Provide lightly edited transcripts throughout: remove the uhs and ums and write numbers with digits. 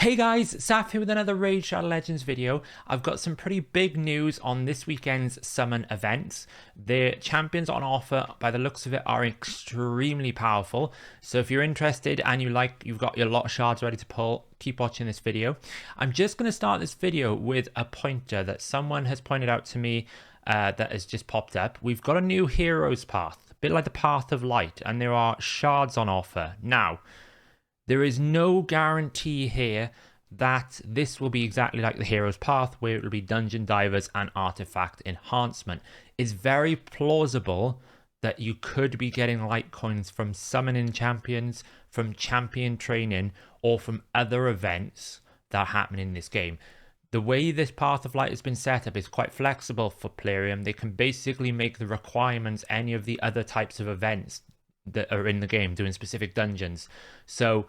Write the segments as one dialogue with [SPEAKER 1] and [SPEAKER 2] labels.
[SPEAKER 1] Hey guys, Saf here with another Raid Shadow Legends video. I've got some pretty big news on this weekend's summon events. The champions on offer, by the looks of it, are extremely powerful. So if you're interested and you've got your lot of shards ready to pull, keep watching this video. I'm just going to start this video with a pointer that someone has pointed out to me that has just popped up. We've got a new heroes path, a bit like the Path of Light, and there are shards on offer. Now, there is no guarantee here that this will be exactly like the Hero's Path, where it will be Dungeon Divers and Artifact Enhancement. It's very plausible that you could be getting light coins from summoning champions, from champion training, or from other events that happen in this game. The way this Path of Light has been set up is quite flexible for Plarium. They can basically make the requirements any of the other types of events that are in the game doing specific dungeons. So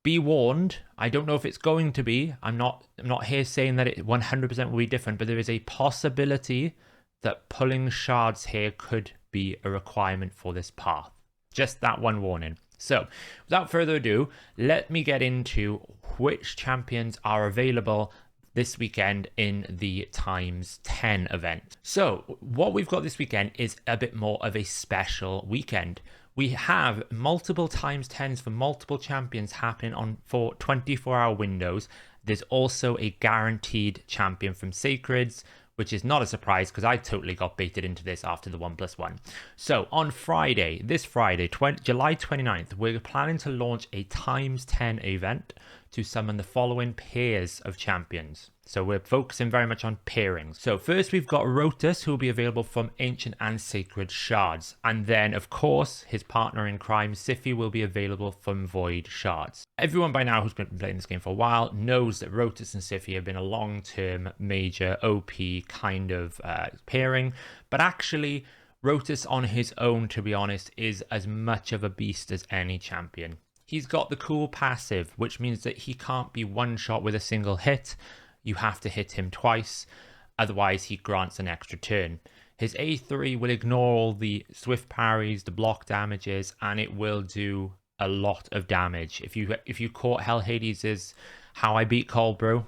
[SPEAKER 1] be warned, I don't know if it's going to be. I'm not here saying that it 100% will be different, but there is a possibility that pulling shards here could be a requirement for this path. Just that one warning. So without further ado, let me get into which champions are available this weekend in the times 10 event. So what we've got this weekend is a bit more of a special weekend. We have multiple times 10s for multiple champions happening on for 24-hour windows. There's also a guaranteed champion from Sacreds, which is not a surprise because I totally got baited into this after the 1+1. So on Friday, this Friday, July 29th, we're planning to launch a times 10 event to summon the following pairs of champions. So we're focusing very much on pairings. So first we've got Rotus, who will be available from Ancient and Sacred Shards. And then, of course, his partner in crime, Siphi, will be available from Void Shards. Everyone by now who's been playing this game for a while knows that Rotus and Siphi have been a long-term major OP kind of pairing. But actually, Rotus on his own, to be honest, is as much of a beast as any champion. He's got the cool passive, which means that he can't be one-shot with a single hit. You have to hit him twice, otherwise he grants an extra turn. His A3 will ignore all the swift parries, the block damages, and it will do a lot of damage. If you caught Hellhades' How I Beat Colbro,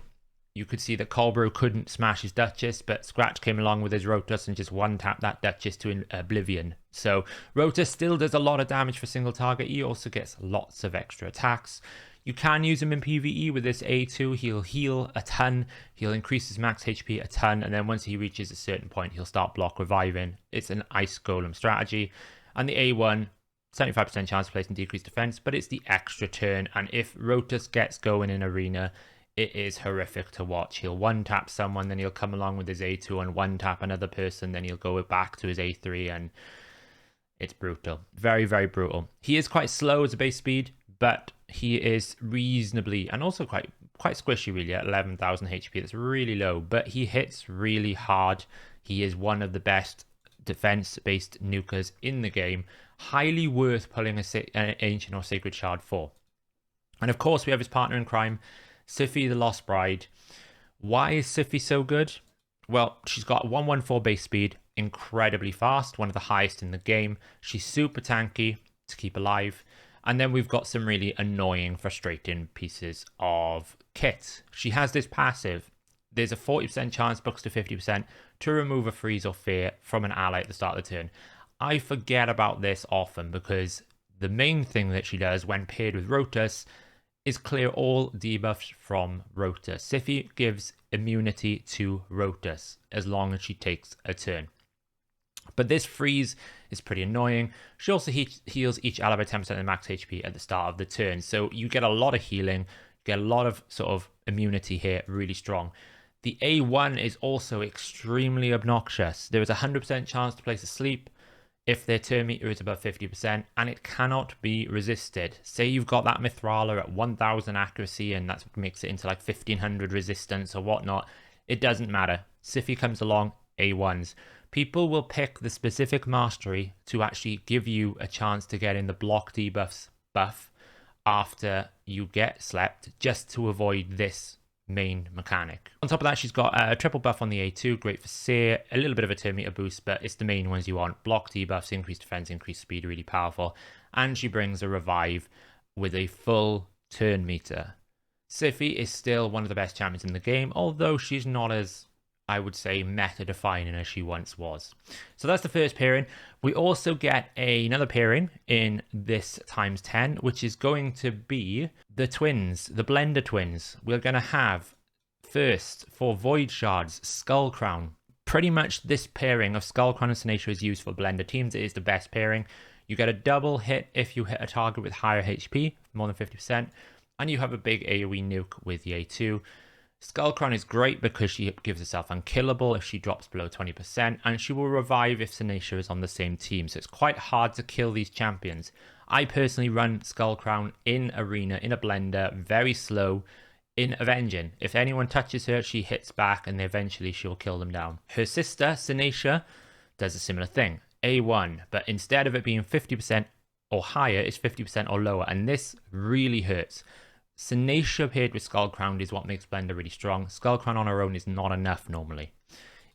[SPEAKER 1] you could see that Colbro couldn't smash his Duchess, but Scratch came along with his Rotus and just one-tapped that Duchess to oblivion. So Rotus still does a lot of damage for single target. He also gets lots of extra attacks. You can use him in PvE with this A2. He'll heal a ton, he'll increase his max HP a ton, and then once he reaches a certain point, he'll start block reviving. It's an Ice Golem strategy. And the A1, 75% chance of placing decreased defense, but it's the extra turn, and if Rotus gets going in Arena, it is horrific to watch. He'll one-tap someone, then he'll come along with his A2 and one-tap another person, then he'll go back to his A3, and it's brutal. Very, very brutal. He is quite slow as a base speed, but he is reasonably, and also quite squishy really, at 11,000 HP. That's really low, but he hits really hard. He is one of the best defense-based nukers in the game. Highly worth pulling an Ancient or Sacred Shard for. And of course, we have his partner in crime, Siphi the Lost Bride. Why is Siphi so good? Well, she's got 114 base speed, incredibly fast, one of the highest in the game. She's super tanky to keep alive. And then we've got some really annoying, frustrating pieces of kit. She has this passive. There's a 40% chance, books to 50%, to remove a freeze or fear from an ally at the start of the turn. I forget about this often because the main thing that she does when paired with Rotus is clear all debuffs from Rotus. Siphi gives immunity to Rotus as long as she takes a turn. But this freeze is pretty annoying. She also heals each ally by 10% of max HP at the start of the turn. So you get a lot of healing, you get a lot of sort of immunity here, really strong. The A1 is also extremely obnoxious. There is a 100% chance to place a sleep if their turn meter is above 50%, and it cannot be resisted. Say you've got that Mithrala at 1000 accuracy, and that makes it into like 1500 resistance or whatnot. It doesn't matter. Siphi comes along, A1s. People will pick the specific mastery to actually give you a chance to get in the block debuffs buff after you get slept, just to avoid this main mechanic. On top of that, she's got a triple buff on the A2, great for Seer, a little bit of a turn meter boost, but it's the main ones you want. Block debuffs, increased defense, increased speed, really powerful. And she brings a revive with a full turn meter. Siphi is still one of the best champions in the game, although she's not as, I would say, meta-defining as she once was. So that's the first pairing. We also get another pairing in this times 10, which is going to be the twins, the Blender twins. We're going to have, first, for Void Shards, Skull Crown. Pretty much this pairing of Skull Crown and Sinatria is used for Blender teams. It is the best pairing. You get a double hit if you hit a target with higher HP, more than 50%, and you have a big AoE nuke with the A2. Skull Crown is great because she gives herself unkillable if she drops below 20%, and she will revive if Sinatria is on the same team, so it's quite hard to kill these champions. I personally run Skull Crown in Arena, in a Blender, very slow, in Avenging. If anyone touches her, she hits back, and eventually she'll kill them down. Her sister, Sinatria, does a similar thing. A1, but instead of it being 50% or higher, it's 50% or lower, and this really hurts. Sinatria paired with Skull Crown is what makes Blender really strong. Skull Crown on her own is not enough normally.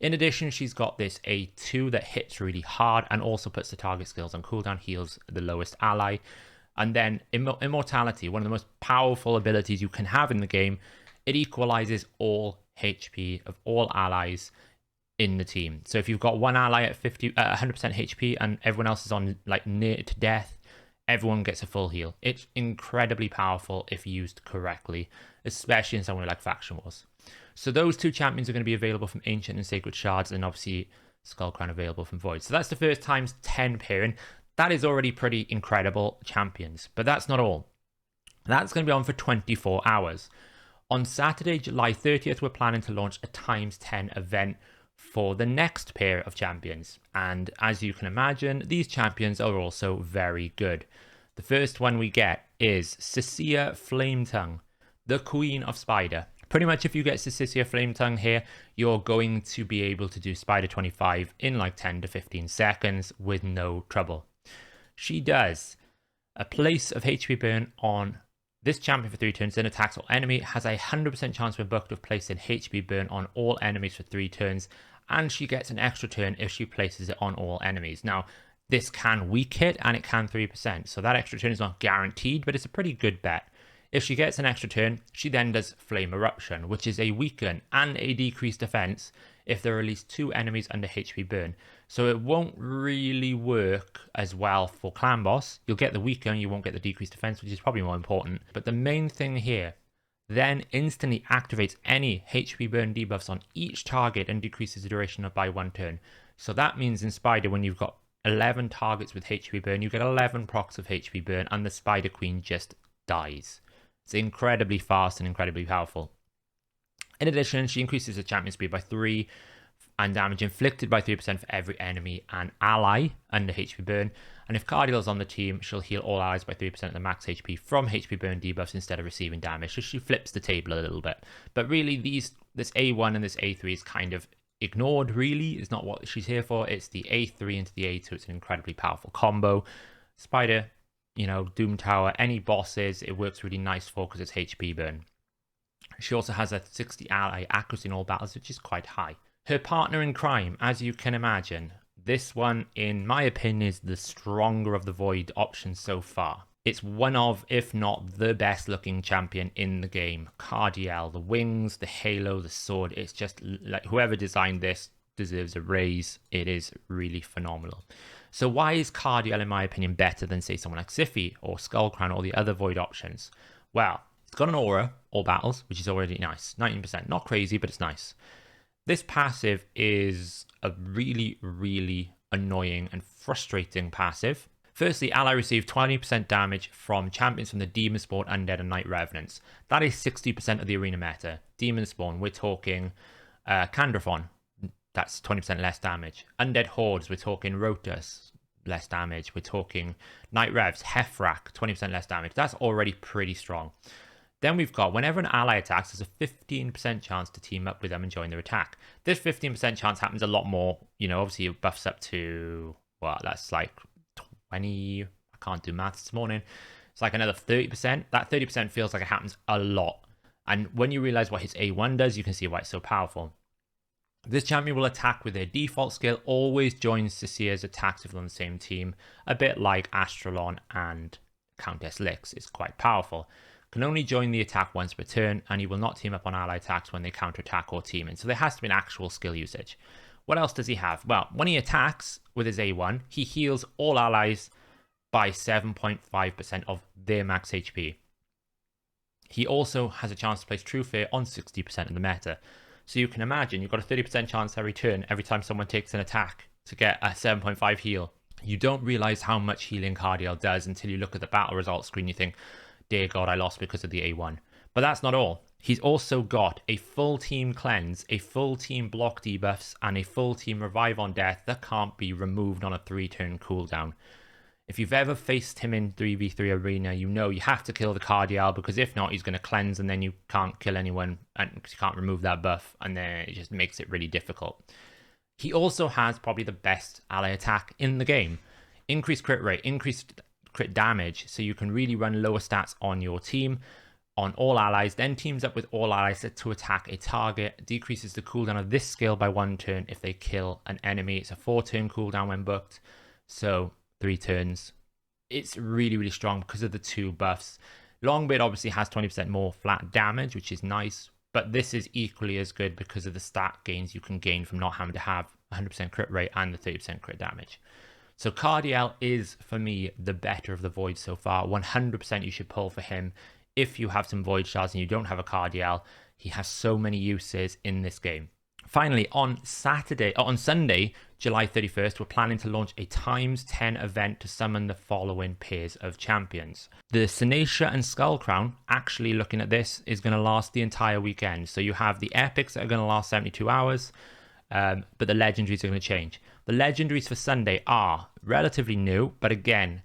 [SPEAKER 1] In addition, she's got this A2 that hits really hard and also puts the target skills on cooldown, heals the lowest ally. And then Immortality, one of the most powerful abilities you can have in the game. It equalizes all HP of all allies in the team. So if you've got one ally at 100% HP and everyone else is on like near to death, everyone gets a full heal. It's incredibly powerful if used correctly, especially in somewhere like Faction Wars. So those two champions are going to be available from Ancient and Sacred Shards, and obviously Skull Crown available from Void. So that's the first times 10 pairing. That is already pretty incredible champions, but that's not all. That's going to be on for 24 hours. On Saturday, July 30th, we're planning to launch a times 10 event for the next pair of champions. And as you can imagine, these champions are also very good. The first one we get is Sisia Flametongue, the Queen of Spider. Pretty much if you get Sisia Flametongue here, you're going to be able to do Spider 25 in like 10 to 15 seconds with no trouble. She does a place of HP burn on this champion for 3 turns, then attacks all enemy, has a 100% chance when booked of placing HP burn on all enemies for 3 turns, and she gets an extra turn if she places it on all enemies. Now, this can weak hit and it can 3%, so that extra turn is not guaranteed, but it's a pretty good bet. If she gets an extra turn, she then does Flame Eruption, which is a weaken and a decreased defense if there are at least 2 enemies under HP burn. So it won't really work as well for Clan Boss. You'll get the weaken, you won't get the decreased defense, which is probably more important. But the main thing here, then instantly activates any HP burn debuffs on each target and decreases the duration by 1 turn. So that means in Spider, when you've got 11 targets with HP burn, you get 11 procs of HP burn, and the Spider Queen just dies. It's incredibly fast and incredibly powerful. In addition, she increases the champion speed by 3 and damage inflicted by 3% for every enemy and ally under HP burn. And if Cardiel's on the team, she'll heal all allies by 3% of the max HP from HP burn debuffs instead of receiving damage. So she flips the table a little bit. But really, this A1 and this A3 is kind of ignored, really. It's not what she's here for. It's the A3 into the A2. It's an incredibly powerful combo. Spider, you know, Doom Tower, any bosses, it works really nice for because it's HP burn. She also has a 60 ally accuracy in all battles, which is quite high. Her partner in crime, as you can imagine, this one, in my opinion, is the stronger of the Void options so far. It's one of, if not the best looking champion in the game. Cardiel, the wings, the halo, the sword, it's just like whoever designed this deserves a raise. It is really phenomenal. So why is Cardiel, in my opinion, better than, say, someone like Siphi or Skull Crown or the other Void options? Well, it's got an aura, all battles, which is already nice. 19%, not crazy, but it's nice. This passive is a really, really annoying and frustrating passive. Firstly, ally receive 20% damage from champions from the Demon Spawn, Undead, and Night Revenants. That is 60% of the arena meta. Demon Spawn, we're talking Candrathon, that's 20% less damage. Undead Hordes, we're talking Rotus, less damage. We're talking Night Revs, Hefrak, 20% less damage. That's already pretty strong. Then we've got, whenever an ally attacks, there's a 15% chance to team up with them and join their attack. This 15% chance happens a lot more. You know, obviously it buffs up to, well, that's like 20, I can't do maths this morning. It's like another 30%. That 30% feels like it happens a lot. And when you realize what his A1 does, you can see why it's so powerful. This champion will attack with their default skill, always joins Sisia's attacks if they're on the same team. A bit like Astralon and Countess Lix. It's quite powerful. can only join the attack once per turn, and he will not team up on ally attacks when they counterattack or team in. So there has to be an actual skill usage. What else does he have? Well, when he attacks with his A1, he heals all allies by 7.5% of their max HP. He also has a chance to place True Fear on 60% of the meta. So you can imagine you've got a 30% chance every turn, every time someone takes an attack, to get a 7.5 heal. You don't realize how much healing Cardiel does until you look at the battle results screen. You think, dear God, I lost because of the A1. But that's not all. He's also got a full team cleanse, a full team block debuffs, and a full team revive on death that can't be removed on a 3-turn cooldown. If you've ever faced him in 3v3 arena, you know you have to kill the Cardiel, because if not, he's going to cleanse and then you can't kill anyone and you can't remove that buff, and then it just makes it really difficult. He also has probably the best ally attack in the game. Increased crit rate, increased crit damage, so you can really run lower stats on your team, on all allies, then teams up with all allies to attack a target, decreases the cooldown of this skill by 1 turn if they kill an enemy. It's a 4-turn cooldown when booked, so 3 turns. It's really, really strong because of the 2 buffs. Longbeard obviously has 20% more flat damage, which is nice, but this is equally as good because of the stat gains you can gain from not having to have 100% crit rate and the 30% crit damage. So Cardiel is, for me, the better of the Void so far. 100% you should pull for him if you have some Void shards and you don't have a Cardiel. He has so many uses in this game. Finally, on Sunday, July 31st, we're planning to launch a ×10 event to summon the following pairs of champions. The Senacia and Skullcrown, actually looking at this, is going to last the entire weekend. So you have the epics that are going to last 72 hours, but the legendaries are going to change. The legendaries for Sunday are relatively new, but again,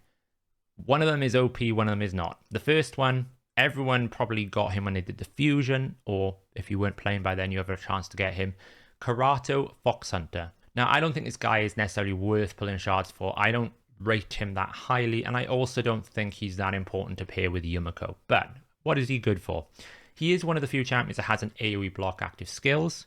[SPEAKER 1] one of them is OP, one of them is not. The first one, everyone probably got him when they did the fusion, or if you weren't playing by then, you have a chance to get him. Karato Fox Hunter. Now, I don't think this guy is necessarily worth pulling shards for. I don't rate him that highly, and I also don't think he's that important to pair with Yumiko. But what is he good for? He is one of the few champions that has an AoE block active skills.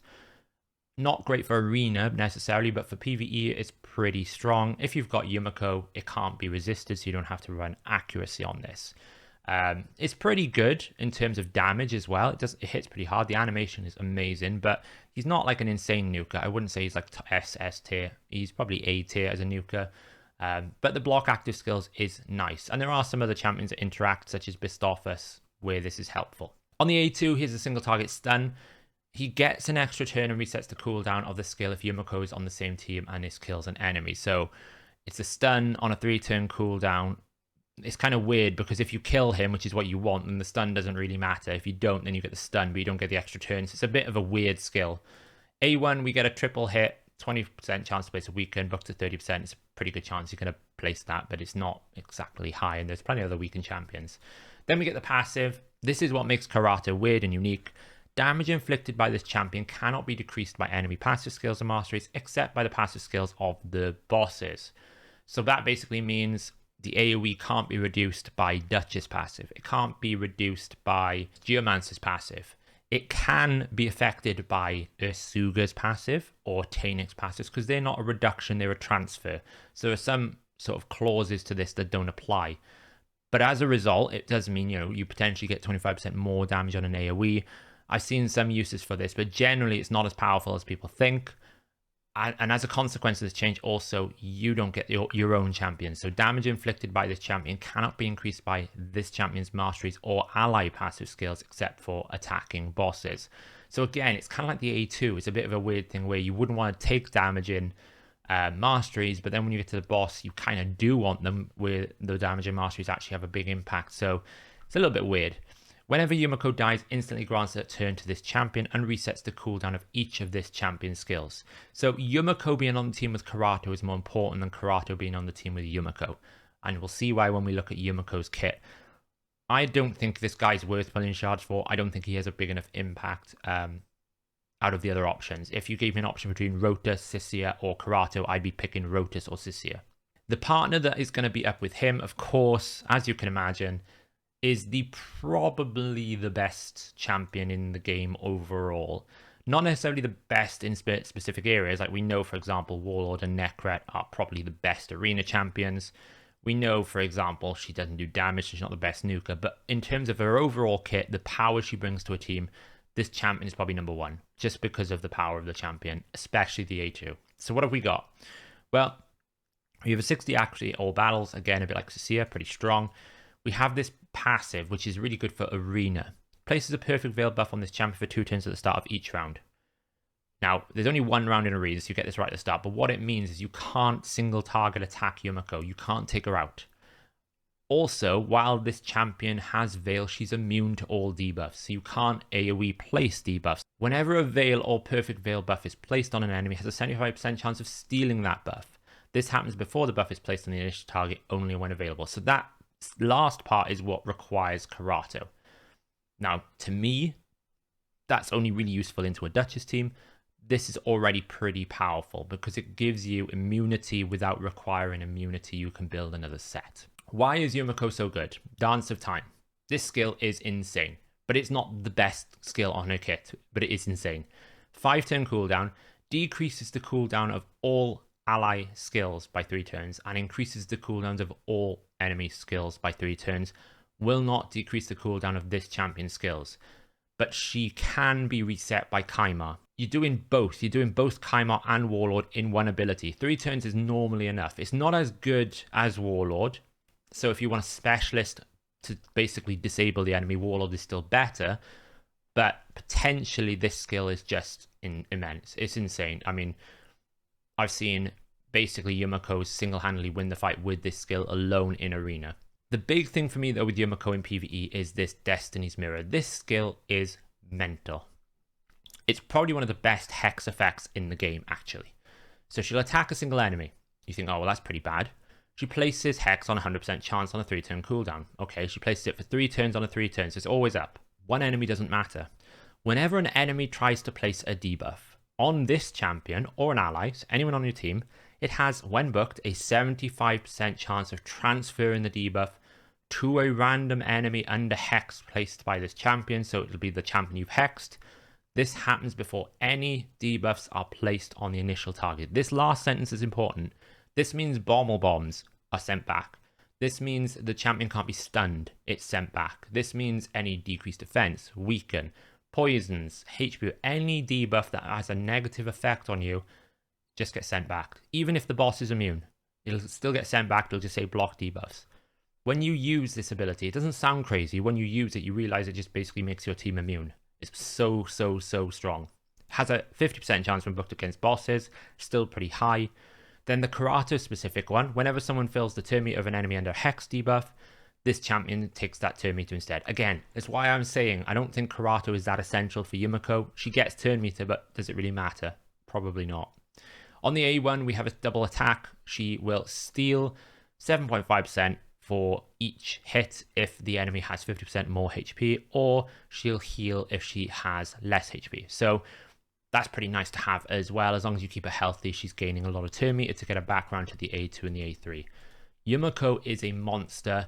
[SPEAKER 1] Not great for arena necessarily, but for PvE, it's pretty strong. If you've got Yumiko, it can't be resisted, so you don't have to run accuracy on this. It's pretty good in terms of damage as well. It hits pretty hard. The animation is amazing, but he's not like an insane nuker. I wouldn't say he's like SS tier. He's probably A tier as a nuker. But the block active skills is nice. And there are some other champions that interact, such as Bistophus, where this is helpful. On the A2, here's a single target stun. He gets an extra turn and resets the cooldown of the skill if Yumiko is on the same team and this kills an enemy. So it's a stun on a 3-turn cooldown. It's kind of weird because if you kill him, which is what you want, then the stun doesn't really matter. If you don't, then you get the stun, but you don't get the extra turns. It's a bit of a weird skill. A1, we get a triple hit, 20% chance to place a weaken, buck to 30%. It's a pretty good chance you're going to place that, but it's not exactly high, and there's plenty of other weakened champions. Then we get the passive. This is what makes Karate weird and unique. Damage inflicted by this champion cannot be decreased by enemy passive skills and masteries, except by the passive skills of the bosses. So that basically means the AoE can't be reduced by Duchess passive. It can't be reduced by Geomancer's passive. It can be affected by Ursuga's passive or Tainix passives because they're not a reduction, they're a transfer. So there are some sort of clauses to this that don't apply. But as a result, it does mean, you potentially get 25% more damage on an AoE. I've seen some uses for this, but generally it's not as powerful as people think. And as a consequence of this change, also, you don't get your own champion. So damage inflicted by this champion cannot be increased by this champion's masteries or ally passive skills, except for attacking bosses. So again, it's kind of like the A2. It's a bit of a weird thing where you wouldn't want to take damage in masteries, but then when you get to the boss, you kind of do want them where the damage and masteries actually have a big impact. So it's a little bit weird. Whenever Yumiko dies, instantly grants a turn to this champion and resets the cooldown of each of this champion's skills. So Yumiko being on the team with Karato is more important than Karato being on the team with Yumiko. And we'll see why when we look at Yumiko's kit. I don't think this guy's worth pulling shards for. I don't think he has a big enough impact out of the other options. If you gave me an option between Rotus, Sissia, or Karato, I'd be picking Rotus or Sissia. The partner that is going to be up with him, of course, as you can imagine, is probably the best champion in the game overall. Not necessarily the best in specific areas. Like we know, for example, Warlord and Necret are probably the best arena champions, We know, for example, she doesn't do damage, she's not the best nuker, but in terms of her overall kit, the power she brings to a team, this champion is probably number one, just because of the power of the champion, especially the A2. So what have we got? Well, we have a 60 accuracy all battles, again, a bit like Cecilia, pretty strong. We have this passive, which is really good for arena. Places a perfect veil buff on this champion for 2 turns at the start of each round. Now, there's only one round in arena, so you get this right at the start, but what it means is you can't single target attack Yumiko. You can't take her out. Also, while this champion has Veil, she's immune to all debuffs, so you can't AoE place debuffs. Whenever a Veil or Perfect Veil buff is placed on an enemy, it has a 75% chance of stealing that buff. This happens before the buff is placed on the initial target, only when available. So that last part is what requires Karato. Now, to me, that's only really useful into a Duchess team. This is already pretty powerful because it gives you immunity without requiring immunity. You can build another set. Why is Yumiko so good? Dance of Time. This skill is insane, but it's not the best skill on her kit, but it is insane. 5-turn cooldown, decreases the cooldown of all ally skills by 3 turns, and increases the cooldowns of all enemy skills by 3 turns. Will not decrease the cooldown of this champion's skills, but she can be reset by Kaimar. You're doing both. You're doing both Kaimar and Warlord in one ability. 3 turns is normally enough. It's not as good as Warlord. So if you want a specialist to basically disable the enemy, Warlord is still better. But potentially this skill is just immense. It's insane. I mean, I've seen basically Yumiko single-handedly win the fight with this skill alone in arena. The big thing for me though with Yumiko in PvE is this Destiny's Mirror. This skill is mental. It's probably one of the best hex effects in the game, actually. So she'll attack a single enemy. You think, oh, well, that's pretty bad. She places hex on 100% chance on a 3-turn cooldown. Okay, she places it for 3 turns on a 3 turns, so it's always up. One enemy doesn't matter. Whenever an enemy tries to place a debuff on this champion or an ally, so anyone on your team, it has, when booked, a 75% chance of transferring the debuff to a random enemy under hex placed by this champion, so it'll be the champion you've hexed. This happens before any debuffs are placed on the initial target. This last sentence is important. This means bomb or bombs are sent back. This means the champion can't be stunned. It's sent back. This means any decreased defense, weaken, poisons, HP, any debuff that has a negative effect on you just gets sent back. Even if the boss is immune, it'll still get sent back. It'll just say block debuffs. When you use this ability, it doesn't sound crazy. When you use it, you realize it just basically makes your team immune. It's so strong. Has a 50% chance when booked against bosses, still pretty high. Then the Karato specific one, whenever someone fills the turn meter of an enemy under hex debuff, this champion takes that turn meter instead. Again, that's why I'm saying I don't think Karato is that essential for Yumiko. She gets turn meter, but does it really matter? Probably not. On the A1, we have a double attack. She will steal 7.5% for each hit if the enemy has 50% more HP, or she'll heal if she has less HP. So that's pretty nice to have as well. As long as you keep her healthy, she's gaining a lot of turn meter to get her back around to the A2 and the A3. Yumiko is a monster.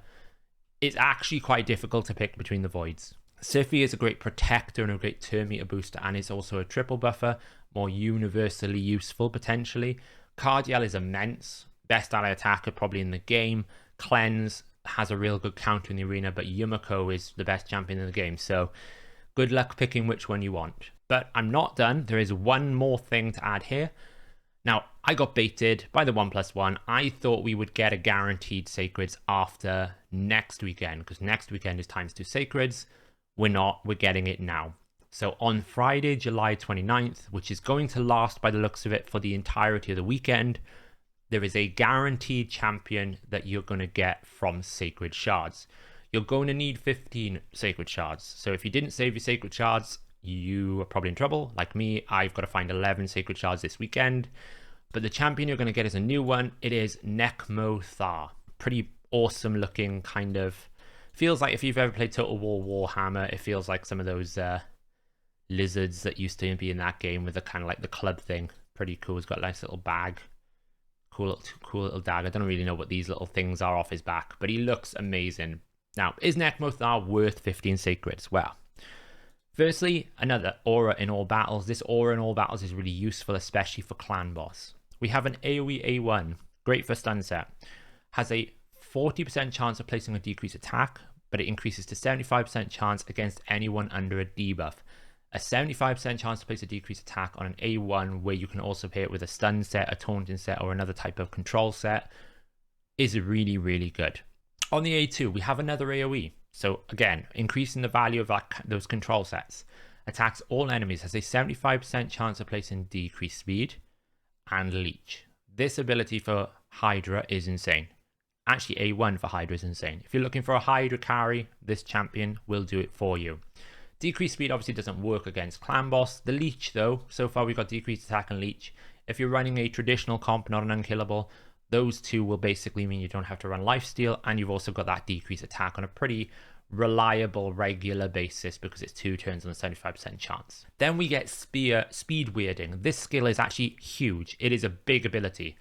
[SPEAKER 1] It's actually quite difficult to pick between the voids. Siphi is a great protector and a great turn meter booster, and is also a triple buffer, more universally useful potentially. Cardiel is immense. Best ally attacker probably in the game. Cleanse has a real good counter in the arena, but Yumiko is the best champion in the game, so good luck picking which one you want. But I'm not done. There is one more thing to add here. Now, I got baited by the 1+1. I thought we would get a guaranteed Sacreds after next weekend, because next weekend is ×2 Sacreds. We're not. We're getting it now. So on Friday, July 29th, which is going to last by the looks of it for the entirety of the weekend, there is a guaranteed champion that you're going to get from Sacred Shards. You're going to need 15 Sacred Shards. So if you didn't save your Sacred Shards, you are probably in trouble. Like me, I've got to find 11 Sacred Shards this weekend. But the champion you're going to get is a new one. It is Nekmothar. Pretty awesome looking, kind of. Feels like if you've ever played Total War Warhammer, it feels like some of those lizards that used to be in that game with the kind of like the club thing. Pretty cool. It's got a nice little bag. Cool little dagger. I don't really know what these little things are off his back, but he looks amazing. Now, is Nekmothar worth 15 Sacreds? Well, firstly, another aura in all battles. This aura in all battles is really useful, especially for clan boss. We have an AoE A1, great for stun set. Has a 40% chance of placing a decreased attack, but it increases to 75% chance against anyone under a debuff. A 75% chance to place a decreased attack on an A1 where you can also pair it with a stun set, a taunting set, or another type of control set is really, really good. On the A2, we have another AoE. So again, increasing the value of those control sets. Attacks all enemies, has a 75% chance of placing decreased speed and leech. This ability for Hydra is insane. Actually, A1 for Hydra is insane. If you're looking for a Hydra carry, this champion will do it for you. Decreased speed obviously doesn't work against Clan Boss. The leech though, so far we've got decreased attack and leech. If you're running a traditional comp, not an unkillable, those two will basically mean you don't have to run lifesteal, and you've also got that decreased attack on a pretty reliable, regular basis because it's 2 turns on a 75% chance. Then we get speed weirding. This skill is actually huge. It is a big ability.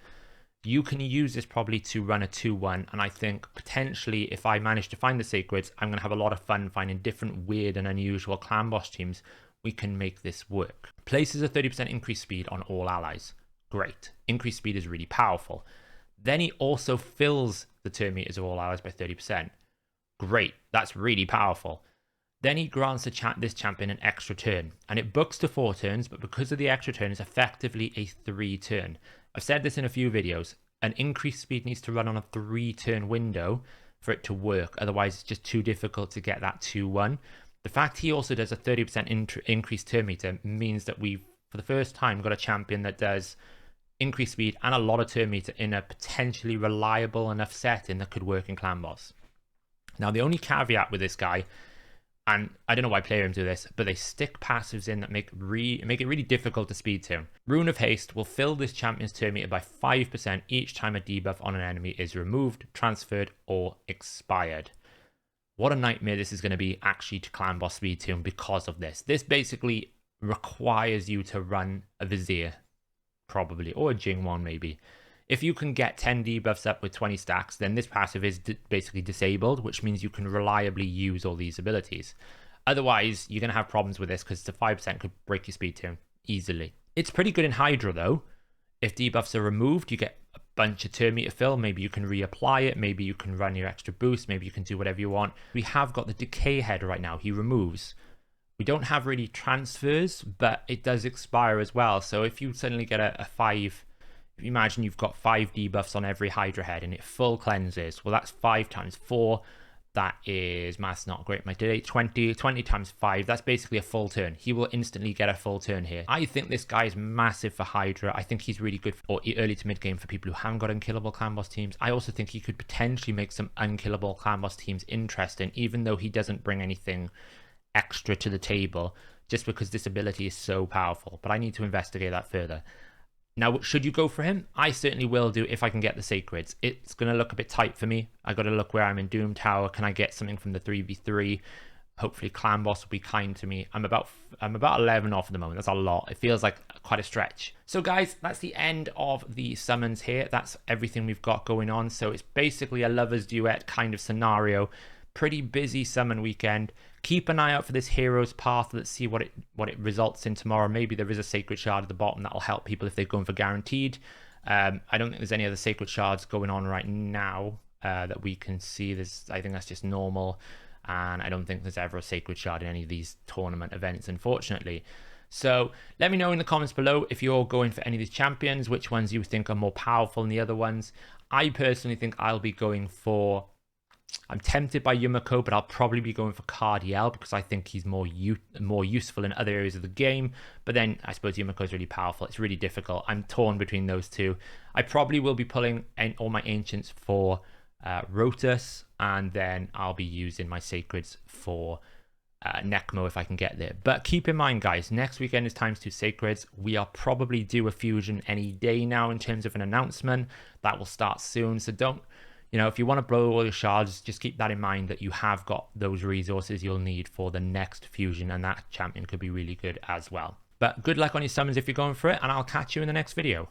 [SPEAKER 1] You can use this probably to run a 2-1, and I think potentially if I manage to find the Sacreds, I'm going to have a lot of fun finding different weird and unusual clan boss teams. We can make this work. Places a 30% increased speed on all allies. Great. Increased speed is really powerful. Then he also fills the turn meters of all allies by 30%. Great. That's really powerful. Then he grants this champion an extra turn, and it books to 4 turns, but because of the extra turn, it's effectively a 3 turn. I've said this in a few videos, an increased speed needs to run on a 3 turn window for it to work, otherwise it's just too difficult to get that 2-1. The fact he also does a 30% increased turn meter means that we've, for the first time, got a champion that does increased speed and a lot of turn meter in a potentially reliable enough setting that could work in Clan Boss. Now the only caveat with this guy, and I don't know why players do this, but they stick passives in that make it really difficult to speed turn. Rune of Haste will fill this champion's turn meter by 5% each time a debuff on an enemy is removed, transferred, or expired. What a nightmare this is going to be actually to Clan Boss speed turn because of this. This basically requires you to run a Vizier, probably, or a Jingwon maybe. If you can get 10 debuffs up with 20 stacks, then this passive is basically disabled, which means you can reliably use all these abilities. Otherwise, you're going to have problems with this because the 5% could break your speed turn easily. It's pretty good in Hydra though. If debuffs are removed, you get a bunch of turn meter fill. Maybe you can reapply it. Maybe you can run your extra boost. Maybe you can do whatever you want. We have got the decay head right now. He removes. We don't have really transfers, but it does expire as well. So if you suddenly get a 5... If you imagine you've got 5 debuffs on every Hydra head and it full cleanses, well, that's 5 times 4. That is, math's not great. My today 20 times 5. That's basically a full turn. He will instantly get a full turn here. I think this guy is massive for Hydra. I think he's really good for early to mid game for people who haven't got unkillable clan boss teams. I also think he could potentially make some unkillable clan boss teams interesting, even though he doesn't bring anything extra to the table, just because this ability is so powerful. But I need to investigate that further. Now, should you go for him? I certainly will do if I can get the Sacreds. It's going to look a bit tight for me. I got to look where I'm in Doom Tower. Can I get something from the 3v3? Hopefully Clan Boss will be kind to me. I'm about 11 off at the moment. That's a lot. It feels like quite a stretch. So guys, that's the end of the summons here. That's everything we've got going on. So it's basically a Lover's Duet kind of scenario. Pretty busy summon weekend. Keep an eye out for this Hero's Path. Let's see what it results in tomorrow. Maybe there is a Sacred Shard at the bottom that will help people if they're going for Guaranteed. I don't think there's any other Sacred Shards going on right now that we can see. I think that's just normal. And I don't think there's ever a Sacred Shard in any of these tournament events, unfortunately. So let me know in the comments below if you're going for any of these champions, which ones you think are more powerful than the other ones. I personally think I'll be going for... I'm tempted by Yumiko, but I'll probably be going for Cardiel because I think he's more useful in other areas of the game. But then I suppose Yumiko is really powerful. It's really difficult. I'm torn between those two. I probably will be pulling all my Ancients for Rotus, and then I'll be using my Sacreds for Necmo if I can get there. But keep in mind, guys, next weekend is times 2 Sacreds. We are probably due a fusion any day now in terms of an announcement. That will start soon, so don't... You know, if you want to blow all your shards, just keep that in mind that you have got those resources you'll need for the next fusion, and that champion could be really good as well. But good luck on your summons if you're going for it, and I'll catch you in the next video.